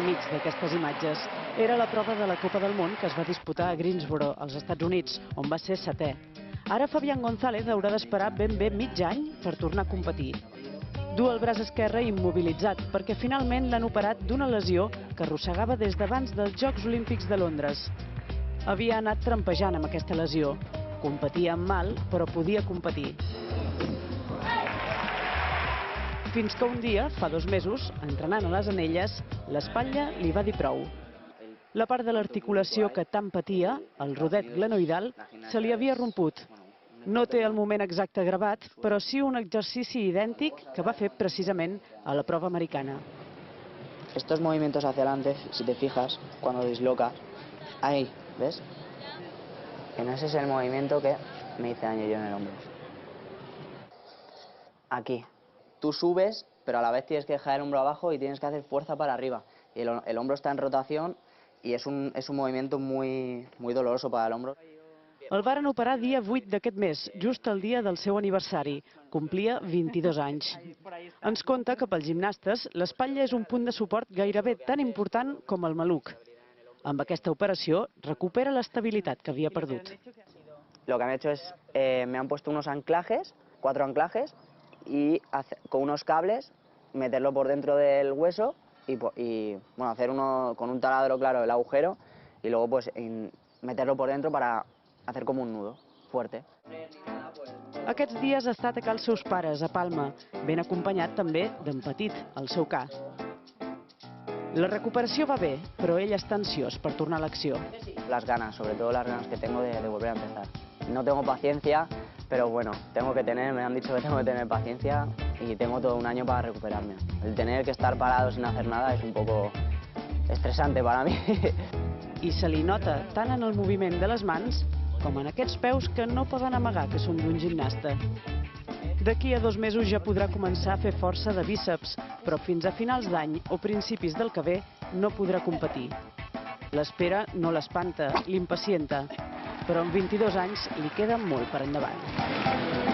Units d'aquestes imatges. Era la prova de la Copa del Món que es va disputar a Greensboro, als Estats Units, on va ser 7è. Ara Fabián González haurà d'esperar ben bé mig any per tornar a competir. Du el braç esquerre immobilitzat perquè finalment l'han operat d'una lesió que arrossegava des d'abans dels Jocs Olímpics de Londres. Havia anat trampejant amb aquesta lesió. Competia amb mal, però podia competir. Fins que un dia, fa 2 mesos, entrenant a les Anelles, l'espatlla li va dir prou. La part de l'articulació que tant patia, el rodet glenoidal, se li havia romput. No té el moment exacte gravat, però sí un exercici idèntic que va fer precisament a la prova americana. Estos movimientos hacia adelante, si te fijas, cuando dislocas, ahí, ¿ves? En ese es el movimiento que me hice daño yo en el hombro. Aquí. Tú subes, pero a la vez tienes que dejar el hombro abajo y tienes que hacer fuerza para arriba. Y el hombro está en rotación y es un movimiento muy doloroso para el hombro. El varen operar dia 8 d'aquest mes, just el dia del seu aniversari. Complia 22 anys. Ens conta que pels gimnastes l'espatlla és un punt de suport gairebé tan important com el maluc. Amb aquesta operació recupera l'estabilitat que havia perdut. Lo que han hecho es, me han puesto unos anclajes, 4 anclajes, y con unos cables meterlo por dentro del hueso y bueno, hacer con un taladro, claro, el agujero y luego pues meterlo por dentro para hacer como un nudo fuerte. Aquests dies ha estat a cal seus pares, a Palma, ben acompanyat també d'en Petit, el seu ca. La recuperació va bé, però ell està ansiós per tornar a l'acció. Las ganas, sobre todo las ganas que tengo de volver a empezar. No tengo paciencia, pero bueno, me han dicho que tengo que tener paciencia y tengo todo un año para recuperarme. El tener que estar parado sin hacer nada es un poco estresante para mí. I se li nota tant en el moviment de les mans com en aquests peus que no poden amagar que són d'un gimnasta. D'aquí a 2 mesos ja podrà començar a fer força de bíceps, però fins a finals d'any o principis del que ve no podrà competir. L'espera no l'espanta, l'impacienta, però amb 22 anys li queda molt per endavant.